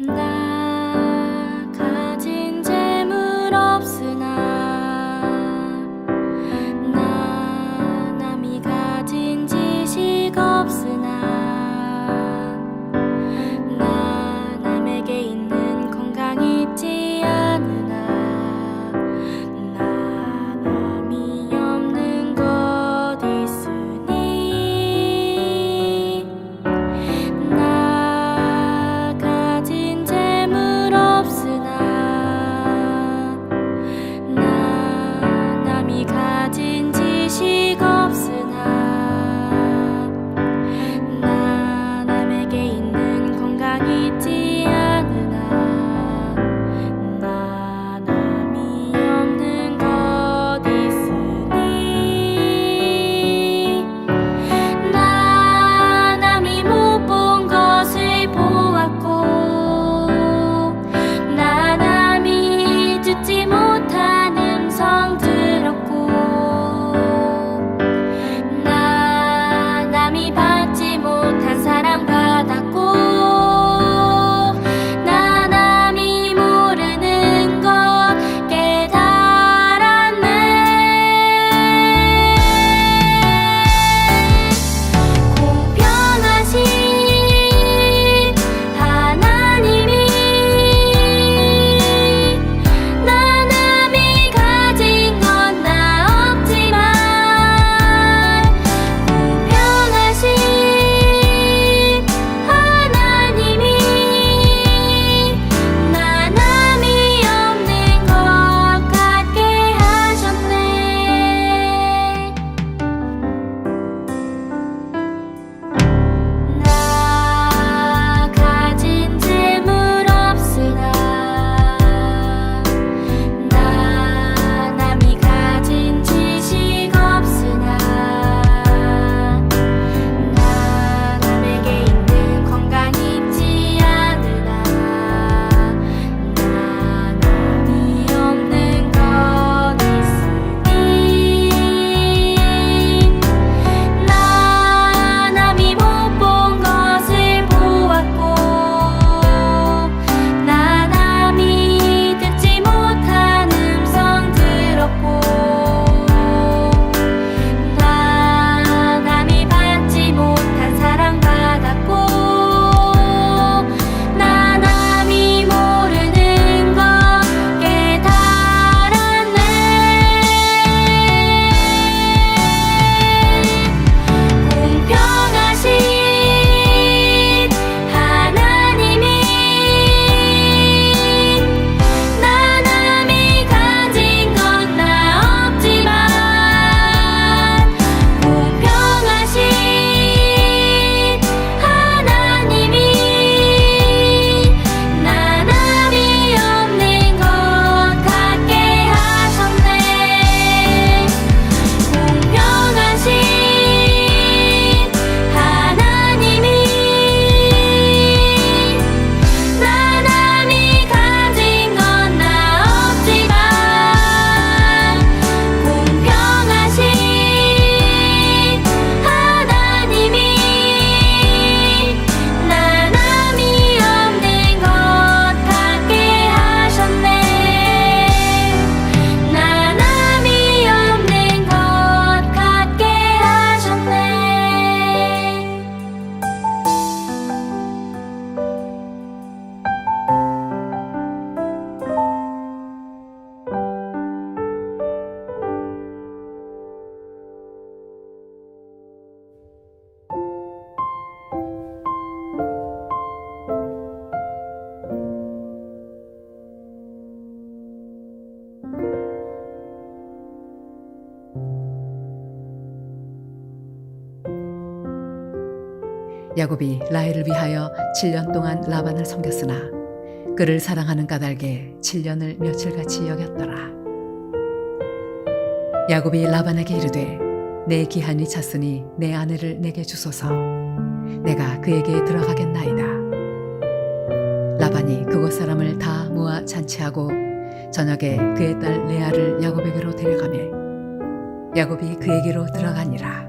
나 가진 재물 없으나 나 남이 가진 지식 없으나 나 남에게 있는 건강 있지 않으나 나 남이 없는 것 있으니 나 가진 재물 없으나 나 남이 가진 지식 없으나 나 남에게 있는 건강 있지 않으나 나 남이 없는 것 있으니 나 남이 못 본 것을 보았고 나 남이 듣지 못한 음성 들었고 나 남이 받지 못한 사랑 받았고 나 남이 모르는 것 깨달았네. 공평하신 하나님이 나 남이 가진 건 나 없지만 공평하신 하나님이 나 남이 없는 것 같게 하셨네. 나 가진 재물 없으나 나 남이 가진 지식 없으나 나 남에게 있는 건강 있지 않으나 나 남이 없는 것 있으니 나 남이 못 본 것을 보았고 나 남이 듣지 못한 음성 들었고 나 남이 받지 못한 사랑 받았고 나 남이 모르는 것 깨달았네. 공평하신 하나님이 나 남이 가진 건 나 없지만 공평하신 하나님이 나 남이 없는 것 같게 하셨네. 공평하신 하나님이 나 남이 가진 건 나 없지만 공평하신 하나님이 나 남이 없는 것 같게 하셨네. 나 남이 없는 것 같게 하셨네. 야곱이 라헬을 위하여 7년 동안 라반을 섬겼으나 그를 사랑하는 까닭에 7년을 며칠같이 여겼더라. 야곱이 라반에게 이르되 내 기한이 찼으니 내 아내를 내게 주소서. 내가 그에게 들어가겠나이다. 라반이 그곳 사람을 다 모아 잔치하고 저녁에 그의 딸 레아를 야곱에게로 데려가매 야곱이 그에게로 들어가니라.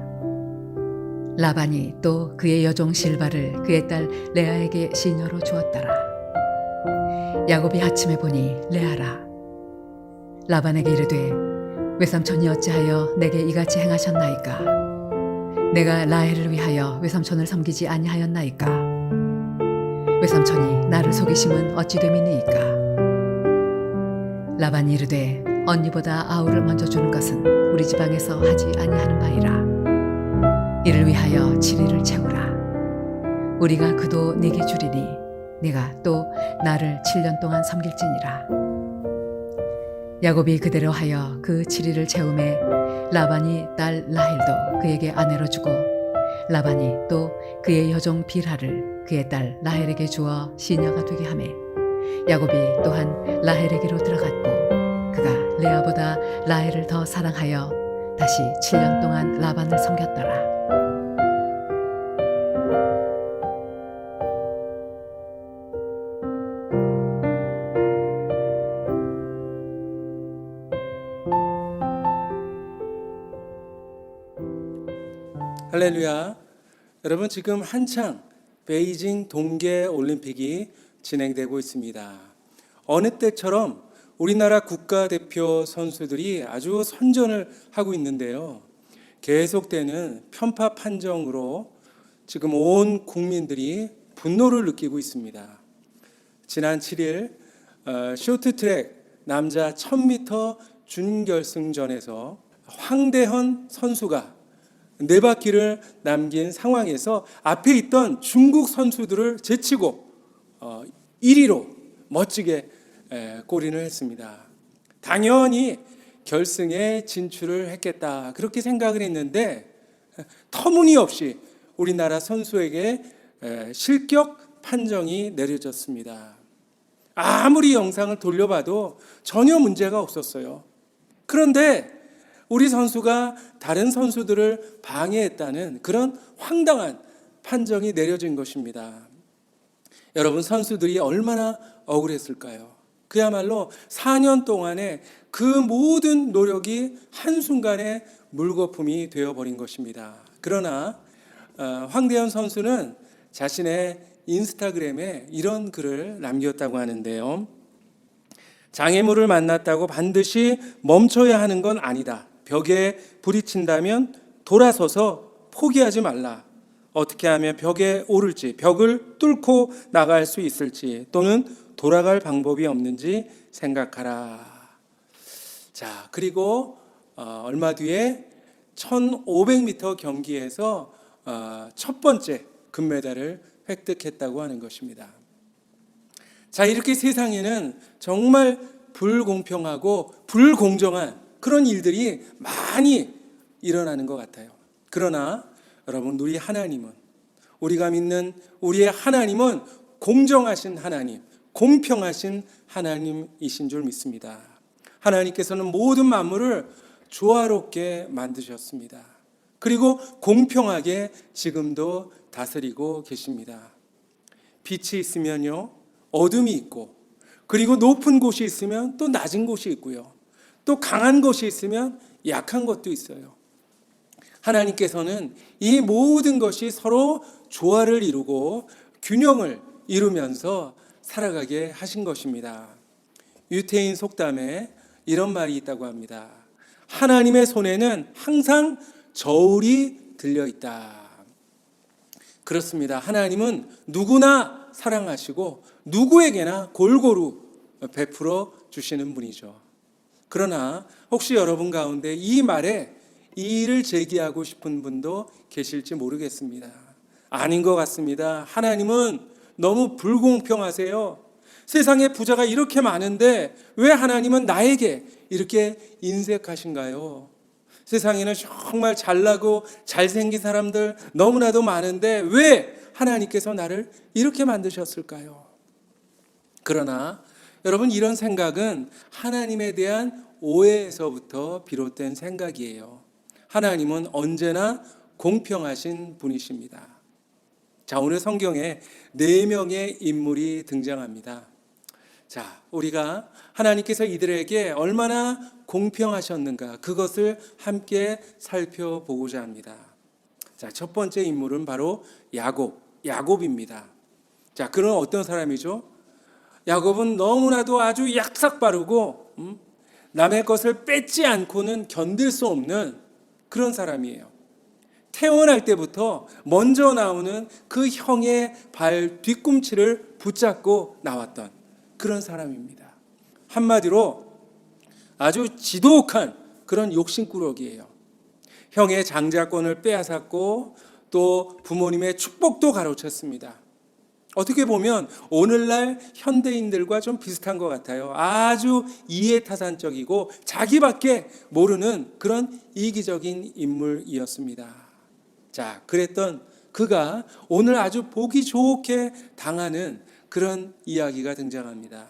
라반이 또 그의 여종 실바를 그의 딸 레아에게 시녀로 주었더라. 야곱이 아침에 보니 레아라. 라반에게 이르되 외삼촌이 어찌하여 내게 이같이 행하셨나이까? 내가 라헬을 위하여 외삼촌을 섬기지 아니하였나이까? 외삼촌이 나를 속이심은 어찌 됨이니이까? 라반이 이르되 언니보다 아우를 먼저 주는 것은 우리 지방에서 하지 아니하는 바이라. 이를 위하여 7일을 채우라. 우리가 그도 네게 주리니 네가 또 나를 7년 동안 섬길지니라. 야곱이 그대로 하여 그 7일을 채우매 라반이 딸 라헬도 그에게 아내로 주고 라반이 또 그의 여종 빌하를 그의 딸 라헬에게 주어 시녀가 되게 하매 야곱이 또한 라헬에게로 들어갔고 그가 레아보다 라헬을 더 사랑하여 다시 7년 동안 라반을 섬겼더라. 할렐루야. 여러분, 지금 한창 베이징 동계 올림픽이 진행되고 있습니다. 어느 때처럼 우리나라 국가대표 선수들이 아주 선전을 하고 있는데요. 계속되는 편파 판정으로 지금 온 국민들이 분노를 느끼고 있습니다. 지난 7일 쇼트트랙 남자 1000m 준결승전에서 황대헌 선수가 네 바퀴를 남긴 상황에서 앞에 있던 중국 선수들을 제치고 1위로 멋지게 골인을 했습니다. 당연히 결승에 진출을 했겠다 그렇게 생각을 했는데 터무니없이 우리나라 선수에게 실격 판정이 내려졌습니다. 아무리 영상을 돌려봐도 전혀 문제가 없었어요. 그런데 우리 선수가 다른 선수들을 방해했다는 그런 황당한 판정이 내려진 것입니다. 여러분, 선수들이 얼마나 억울했을까요? 그야말로 4년 동안의 그 모든 노력이 한순간에 물거품이 되어버린 것입니다. 그러나 황대현 선수는 자신의 인스타그램에 이런 글을 남겼다고 하는데요. 장애물을 만났다고 반드시 멈춰야 하는 건 아니다. 벽에 부딪힌다면 돌아서서 포기하지 말라. 어떻게 하면 벽에 오를지, 벽을 뚫고 나갈 수 있을지, 또는 돌아갈 방법이 없는지 생각하라. 자, 그리고 얼마 뒤에 1500m 경기에서 첫 번째 금메달을 획득했다고 하는 것입니다. 자, 이렇게 세상에는 정말 불공평하고 불공정한 그런 일들이 많이 일어나는 것 같아요. 그러나 여러분, 우리 하나님은, 우리가 믿는 우리의 하나님은 공정하신 하나님, 공평하신 하나님이신 줄 믿습니다. 하나님께서는 모든 만물을 조화롭게 만드셨습니다. 그리고 공평하게 지금도 다스리고 계십니다. 빛이 있으면요, 어둠이 있고, 그리고 높은 곳이 있으면 또 낮은 곳이 있고요. 또 강한 것이 있으면 약한 것도 있어요. 하나님께서는 이 모든 것이 서로 조화를 이루고 균형을 이루면서 살아가게 하신 것입니다. 유태인 속담에 이런 말이 있다고 합니다. 하나님의 손에는 항상 저울이 들려있다. 그렇습니다. 하나님은 누구나 사랑하시고 누구에게나 골고루 베풀어 주시는 분이죠. 그러나 혹시 여러분 가운데 이 말에 이의를 제기하고 싶은 분도 계실지 모르겠습니다. 아닌 것 같습니다. 하나님은 너무 불공평하세요. 세상에 부자가 이렇게 많은데 왜 하나님은 나에게 이렇게 인색하신가요? 세상에는 정말 잘나고 잘생긴 사람들 너무나도 많은데 왜 하나님께서 나를 이렇게 만드셨을까요? 그러나 여러분, 이런 생각은 하나님에 대한 오해에서부터 비롯된 생각이에요. 하나님은 언제나 공평하신 분이십니다. 자, 오늘 성경에 4명의 인물이 등장합니다. 자, 우리가 하나님께서 이들에게 얼마나 공평하셨는가, 그것을 함께 살펴보고자 합니다. 자, 첫 번째 인물은 바로 야곱입니다. 자, 그는 어떤 사람이죠? 야곱은 너무나도 아주 약삭 빠르고 남의 것을 뺏지 않고는 견딜 수 없는 그런 사람이에요. 태어날 때부터 먼저 나오는 그 형의 발 뒤꿈치를 붙잡고 나왔던 그런 사람입니다. 한마디로 아주 지독한 그런 욕심꾸러기예요. 형의 장자권을 빼앗았고 또 부모님의 축복도 가로챘습니다. 어떻게 보면 오늘날 현대인들과 좀 비슷한 것 같아요. 아주 이해타산적이고 자기밖에 모르는 그런 이기적인 인물이었습니다. 자, 그랬던 그가 오늘 아주 보기 좋게 당하는 그런 이야기가 등장합니다.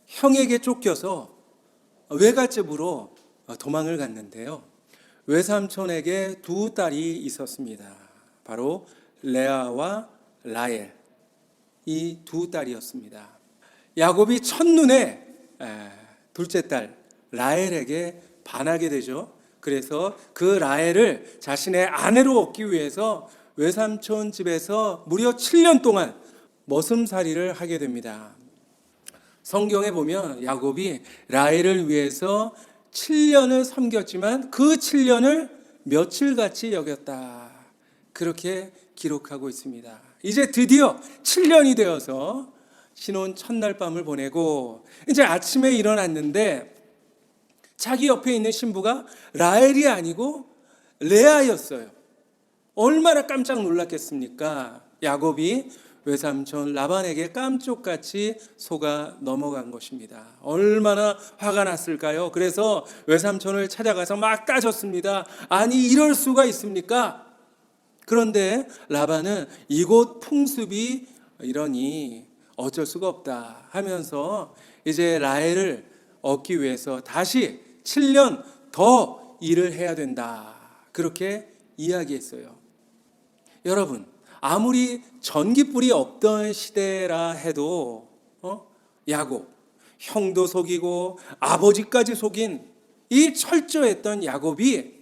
형에게 쫓겨서 외갓집으로 도망을 갔는데요. 외삼촌에게 두 딸이 있었습니다. 바로 레아와 라헬, 이 두 딸이었습니다. 야곱이 첫눈에 둘째 딸 라헬에게 반하게 되죠. 그래서 그 라헬을 자신의 아내로 얻기 위해서 외삼촌 집에서 무려 7년 동안 머슴살이를 하게 됩니다. 성경에 보면 야곱이 라헬을 위해서 7년을 섬겼지만 그 7년을 며칠같이 여겼다. 그렇게 기록하고 있습니다. 이제 드디어 7년이 되어서 신혼 첫날 밤을 보내고 이제 아침에 일어났는데 자기 옆에 있는 신부가 라헬이 아니고 레아였어요. 얼마나 깜짝 놀랐겠습니까? 야곱이 외삼촌 라반에게 깜쪽같이 속아 넘어간 것입니다. 얼마나 화가 났을까요? 그래서 외삼촌을 찾아가서 막 따졌습니다. 아니 이럴 수가 있습니까? 그런데 라반은 이곳 풍습이 이러니 어쩔 수가 없다 하면서 이제 라헬을 얻기 위해서 다시 7년 더 일을 해야 된다. 그렇게 이야기했어요. 여러분, 아무리 전깃불이 없던 시대라 해도 야곱, 형도 속이고 아버지까지 속인 이 철저했던 야곱이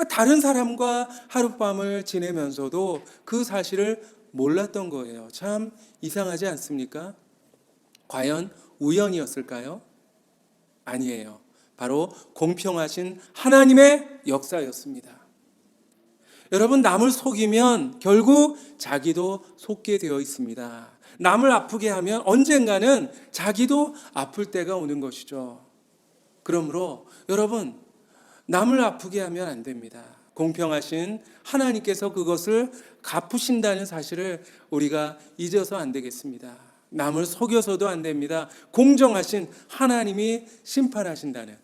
다른 사람과 하룻밤을 지내면서도 그 사실을 몰랐던 거예요. 참 이상하지 않습니까? 과연 우연이었을까요? 아니에요. 바로 공평하신 하나님의 역사였습니다. 여러분, 남을 속이면 결국 자기도 속게 되어 있습니다. 남을 아프게 하면 언젠가는 자기도 아플 때가 오는 것이죠. 그러므로 여러분, 남을 아프게 하면 안 됩니다. 공평하신 하나님께서 그것을 갚으신다는 사실을 우리가 잊어서 안 되겠습니다. 남을 속여서도 안 됩니다. 공정하신 하나님이 심판하신다는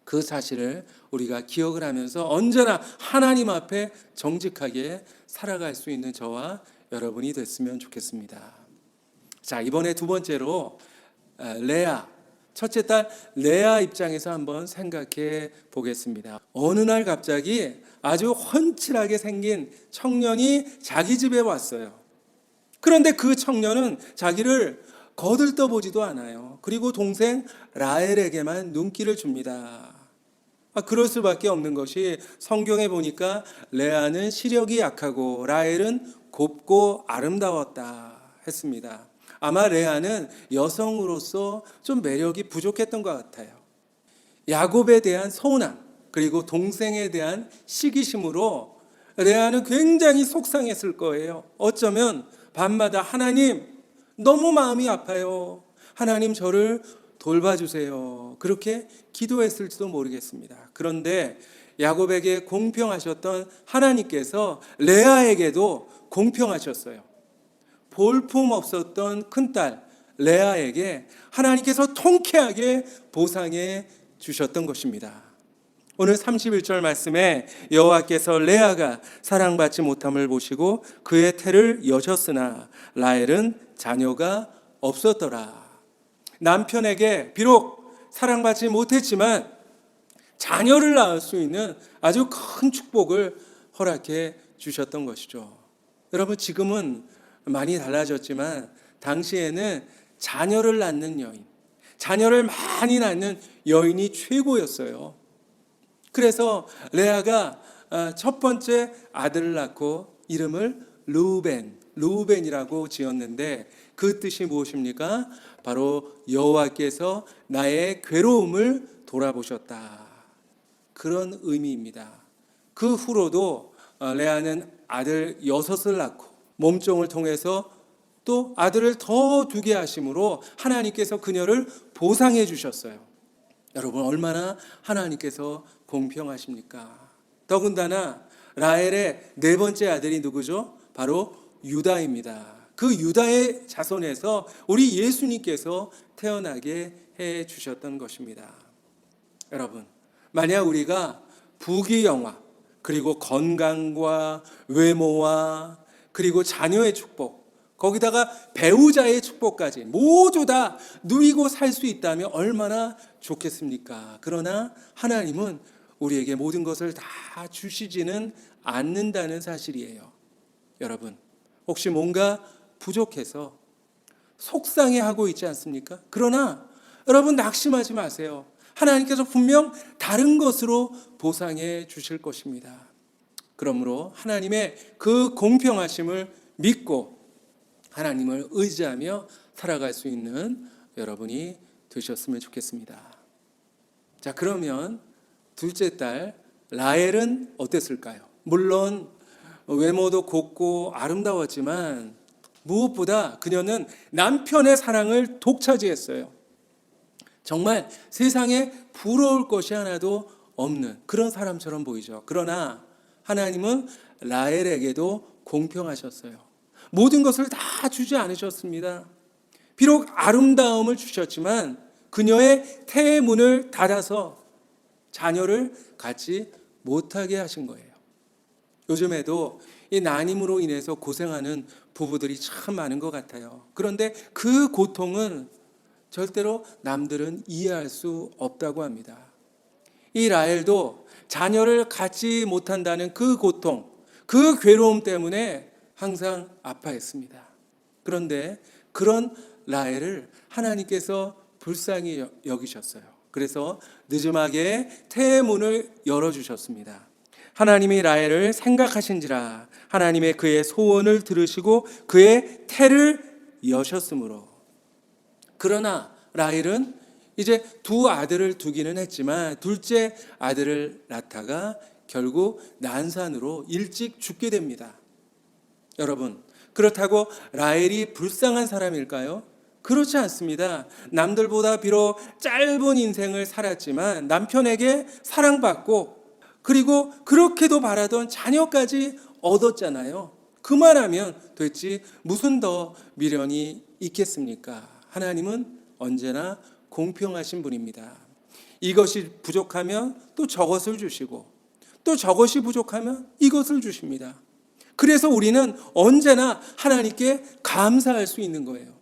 그 사실을 우리가 기억을 하면서 언제나 하나님 앞에 정직하게 살아갈 수 있는 저와 여러분이 됐으면 좋겠습니다. 자, 이번에 두 번째로 레아, 첫째 딸 레아 입장에서 한번 생각해 보겠습니다. 어느 날 갑자기 아주 훤칠하게 생긴 청년이 자기 집에 왔어요. 그런데 그 청년은 자기를 거들떠보지도 않아요. 그리고 동생 라헬에게만 눈길을 줍니다. 그럴 수밖에 없는 것이 성경에 보니까 레아는 시력이 약하고 라헬은 곱고 아름다웠다 했습니다. 아마 레아는 여성으로서 좀 매력이 부족했던 것 같아요. 야곱에 대한 서운함 그리고 동생에 대한 시기심으로 레아는 굉장히 속상했을 거예요. 어쩌면 밤마다 하나님 너무 마음이 아파요. 하나님 저를 돌봐주세요. 그렇게 기도했을지도 모르겠습니다. 그런데 야곱에게 공평하셨던 하나님께서 레아에게도 공평하셨어요. 볼품 없었던 큰딸 레아에게 하나님께서 통쾌하게 보상해 주셨던 것입니다. 오늘 31절 말씀에 여호와께서 레아가 사랑받지 못함을 보시고 그의 태를 여셨으나 라헬은 자녀가 없었더라. 남편에게 비록 사랑받지 못했지만 자녀를 낳을 수 있는 아주 큰 축복을 허락해 주셨던 것이죠. 여러분, 지금은 많이 달라졌지만 당시에는 자녀를 낳는 여인, 자녀를 많이 낳는 여인이 최고였어요. 그래서 레아가 첫 번째 아들을 낳고 이름을 르우벤이라고 지었는데 그 뜻이 무엇입니까? 바로 여호와께서 나의 괴로움을 돌아보셨다. 그런 의미입니다. 그 후로도 레아는 아들 6을 낳고 몸종을 통해서 또 아들을 더 두게 하심으로 하나님께서 그녀를 보상해 주셨어요. 여러분, 얼마나 하나님께서 공평하십니까? 더군다나 라헬의 4번째 아들이 누구죠? 바로 유다입니다. 그 유다의 자손에서 우리 예수님께서 태어나게 해 주셨던 것입니다. 여러분, 만약 우리가 부귀영화, 그리고 건강과 외모와 그리고 자녀의 축복, 거기다가 배우자의 축복까지 모두 다 누리고 살 수 있다면 얼마나 좋겠습니까? 그러나 하나님은 우리에게 모든 것을 다 주시지는 않는다는 사실이에요. 여러분, 혹시 뭔가 부족해서 속상해하고 있지 않습니까? 그러나 여러분, 낙심하지 마세요. 하나님께서 분명 다른 것으로 보상해 주실 것입니다. 그러므로 하나님의 그 공평하심을 믿고 하나님을 의지하며 살아갈 수 있는 여러분이 되셨으면 좋겠습니다. 자, 그러면 둘째 딸 라헬은 어땠을까요? 물론 외모도 곱고 아름다웠지만 무엇보다 그녀는 남편의 사랑을 독차지했어요. 정말 세상에 부러울 것이 하나도 없는 그런 사람처럼 보이죠. 그러나 하나님은 라헬에게도 공평하셨어요. 모든 것을 다 주지 않으셨습니다. 비록 아름다움을 주셨지만 그녀의 태의 문을 닫아서 자녀를 갖지 못하게 하신 거예요. 요즘에도 이 난임으로 인해서 고생하는 부부들이 참 많은 것 같아요. 그런데 그 고통은 절대로 남들은 이해할 수 없다고 합니다. 이 라헬도 자녀를 갖지 못한다는 그 고통, 그 괴로움 때문에 항상 아파했습니다. 그런데 그런 라헬을 하나님께서 불쌍히 여기셨어요. 그래서 늦음하게 태의 문을 열어주셨습니다. 하나님이 라헬을 생각하신지라 하나님의 그의 소원을 들으시고 그의 태를 여셨으므로. 그러나 라헬은 이제 2 아들을 두기는 했지만 둘째 아들을 낳다가 결국 난산으로 일찍 죽게 됩니다. 여러분, 그렇다고 라헬이 불쌍한 사람일까요? 그렇지 않습니다. 남들보다 비록 짧은 인생을 살았지만 남편에게 사랑받고 그리고 그렇게도 바라던 자녀까지 얻었잖아요. 그만하면 됐지 무슨 더 미련이 있겠습니까? 하나님은 언제나 공평하신 분입니다. 이것이 부족하면 또 저것을 주시고 또 저것이 부족하면 이것을 주십니다. 그래서 우리는 언제나 하나님께 감사할 수 있는 거예요.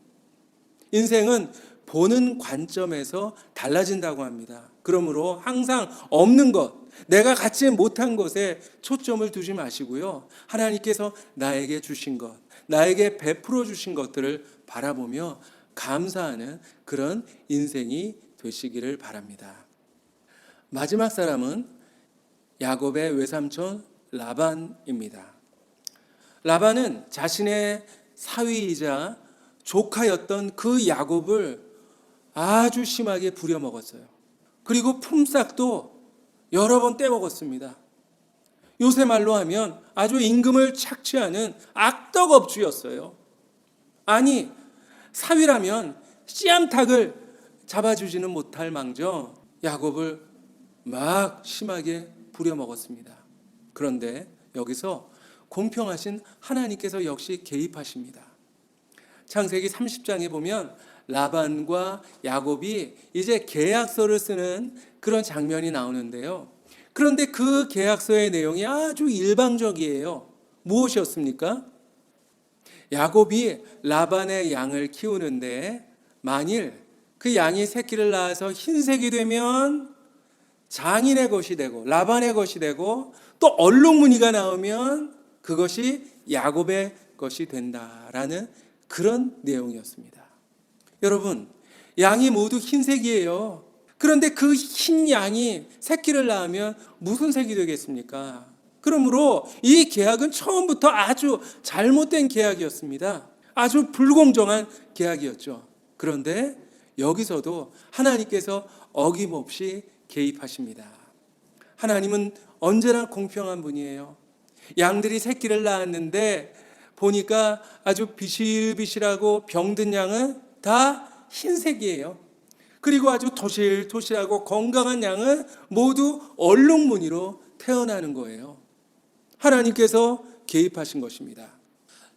인생은 보는 관점에서 달라진다고 합니다. 그러므로 항상 없는 것, 내가 갖지 못한 것에 초점을 두지 마시고요. 하나님께서 나에게 주신 것, 나에게 베풀어 주신 것들을 바라보며 감사하는 그런 인생이 되시기를 바랍니다. 마지막 사람은 야곱의 외삼촌 라반입니다. 라반은 자신의 사위이자 조카였던 그 야곱을 아주 심하게 부려먹었어요. 그리고 품삯도 여러 번 떼먹었습니다. 요새 말로 하면 아주 임금을 착취하는 악덕업주였어요. 아니, 사위라면 씨암탉을 잡아주지는 못할 망정 야곱을 막 심하게 부려먹었습니다. 그런데 여기서 공평하신 하나님께서 역시 개입하십니다. 창세기 30장에 보면 라반과 야곱이 이제 계약서를 쓰는 그런 장면이 나오는데요. 그런데 그 계약서의 내용이 아주 일방적이에요. 무엇이었습니까? 야곱이 라반의 양을 키우는데 만일 그 양이 새끼를 낳아서 흰색이 되면 장인의 것이 되고 라반의 것이 되고 또 얼룩무늬가 나오면 그것이 야곱의 것이 된다라는 그런 내용이었습니다. 여러분, 양이 모두 흰색이에요. 그런데 그 흰 양이 새끼를 낳으면 무슨 색이 되겠습니까? 그러므로 이 계약은 처음부터 아주 잘못된 계약이었습니다. 아주 불공정한 계약이었죠. 그런데 여기서도 하나님께서 어김없이 개입하십니다. 하나님은 언제나 공평한 분이에요. 양들이 새끼를 낳았는데 보니까 아주 비실비실하고 병든 양은 다 흰색이에요. 그리고 아주 토실토실하고 건강한 양은 모두 얼룩무늬로 태어나는 거예요. 하나님께서 개입하신 것입니다.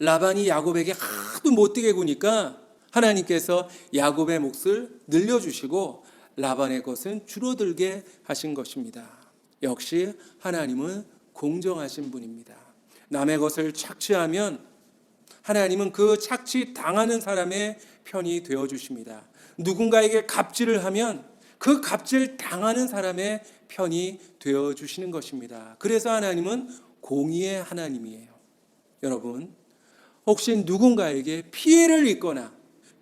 라반이 야곱에게 하도 못되게 구니까 하나님께서 야곱의 몫을 늘려주시고 라반의 것은 줄어들게 하신 것입니다. 역시 하나님은 공정하신 분입니다. 남의 것을 착취하면 하나님은 그 착취당하는 사람의 편이 되어주십니다. 누군가에게 갑질을 하면 그 갑질 당하는 사람의 편이 되어주시는 것입니다. 그래서 하나님은 공의의 하나님이에요. 여러분, 혹시 누군가에게 피해를 입거나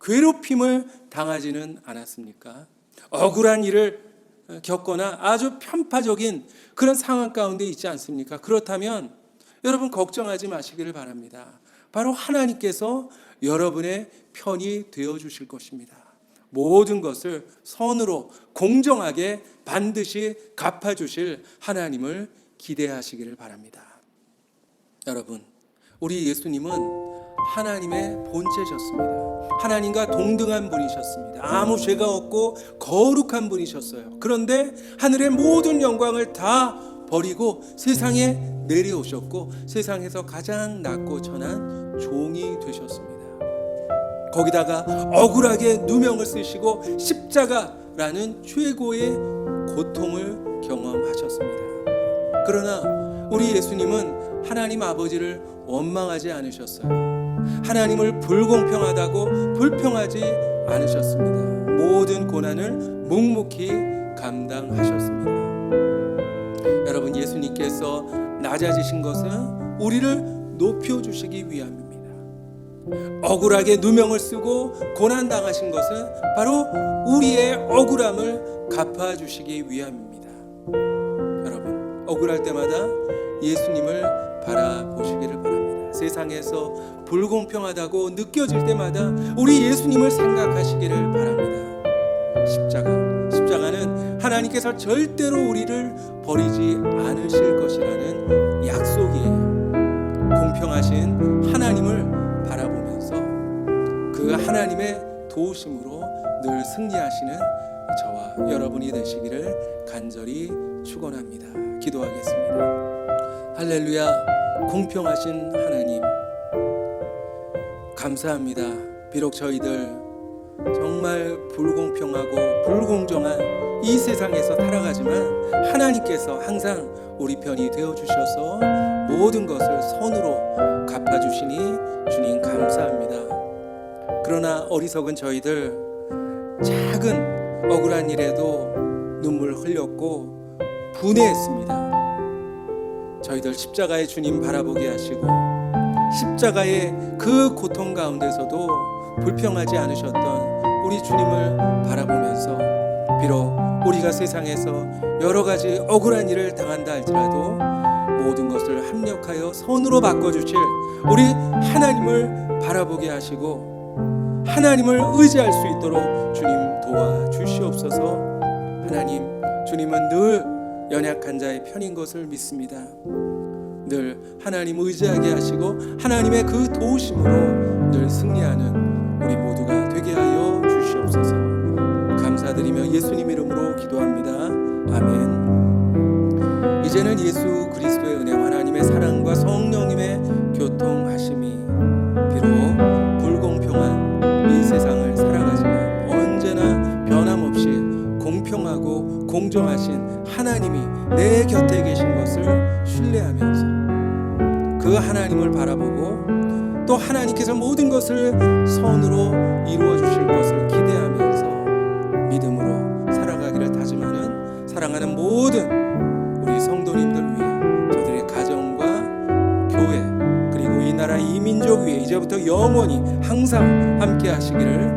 괴롭힘을 당하지는 않았습니까? 억울한 일을 겪거나 아주 편파적인 그런 상황 가운데 있지 않습니까? 그렇다면 여러분 걱정하지 마시기를 바랍니다. 바로 하나님께서 여러분의 편이 되어주실 것입니다. 모든 것을 선으로 공정하게 반드시 갚아주실 하나님을 기대하시기를 바랍니다. 여러분, 우리 예수님은 하나님의 본체셨습니다. 하나님과 동등한 분이셨습니다. 아무 죄가 없고 거룩한 분이셨어요. 그런데 하늘의 모든 영광을 다 버리고 세상에 내려오셨고 세상에서 가장 낮고 천한 종이 되셨습니다. 거기다가 억울하게 누명을 쓰시고 십자가라는 최고의 고통을 경험하셨습니다. 그러나 우리 예수님은 하나님 아버지를 원망하지 않으셨어요. 하나님을 불공평하다고 불평하지 않으셨습니다. 모든 고난을 묵묵히 감당하셨습니다. 여러분, 예수님께서 낮아지신 것은 우리를 높여주시기 위함입니다. 억울하게 누명을 쓰고 고난당하신 것은 바로 우리의 억울함을 갚아주시기 위함입니다. 여러분, 억울할 때마다 예수님을 바라보시기를 바랍니다. 세상에서 불공평하다고 느껴질 때마다 우리 예수님을 생각하시기를 바랍니다. 십자가는 하나님께서 절대로 우리를 버리지 않으실 것이라는 약속이에요. 공평하신 하나님을 바라보면서 그 하나님의 도우심으로 늘 승리하시는 저와 여러분이 되시기를 간절히 축원합니다. 기도하겠습니다. 할렐루야. 공평하신 하나님, 감사합니다. 비록 저희들 정말 불공평하고 불공정한 이 세상에서 살아가지만 하나님께서 항상 우리 편이 되어주셔서 모든 것을 선으로 갚아주시니 주님 감사합니다. 그러나 어리석은 저희들 작은 억울한 일에도 눈물 흘렸고 분해했습니다. 저희들 십자가의 주님 바라보게 하시고 십자가의 그 고통 가운데서도 불평하지 않으셨던 우리 주님을 바라보면서 비록 우리가 세상에서 여러 가지 억울한 일을 당한다 할지라도 모든 것을 합력하여 선으로 바꿔주실 우리 하나님을 바라보게 하시고 하나님을 의지할 수 있도록 주님 도와주시옵소서. 하나님, 주님은 늘 연약한 자의 편인 것을 믿습니다. 늘 하나님 의지하게 하시고 하나님의 그 도우심으로 늘 승리하는 우리 모두가 되게 하여 주시옵소서. 감사드리며 예수님 이름으로 기도합니다. 아멘. 이제는 예수 그리스도의 은혜와 하나님의 사랑과 성령님의 교통하심이 비록 불공평한 이 세상을 살아가지만 언제나 변함없이 공평하고 공정하신 하나님이 내 곁에 계신 것을 신뢰하면서 그 하나님을 바라보고 또 하나님께서 모든 것을 선으로 이루어 주실 것을 기대하면서 믿음으로 살아가기를 다짐하는 사랑하는 모든 우리 성도님들 위해 저들의 가정과 교회 그리고 이 나라 이 민족 위에 이제부터 영원히 항상 함께 하시기를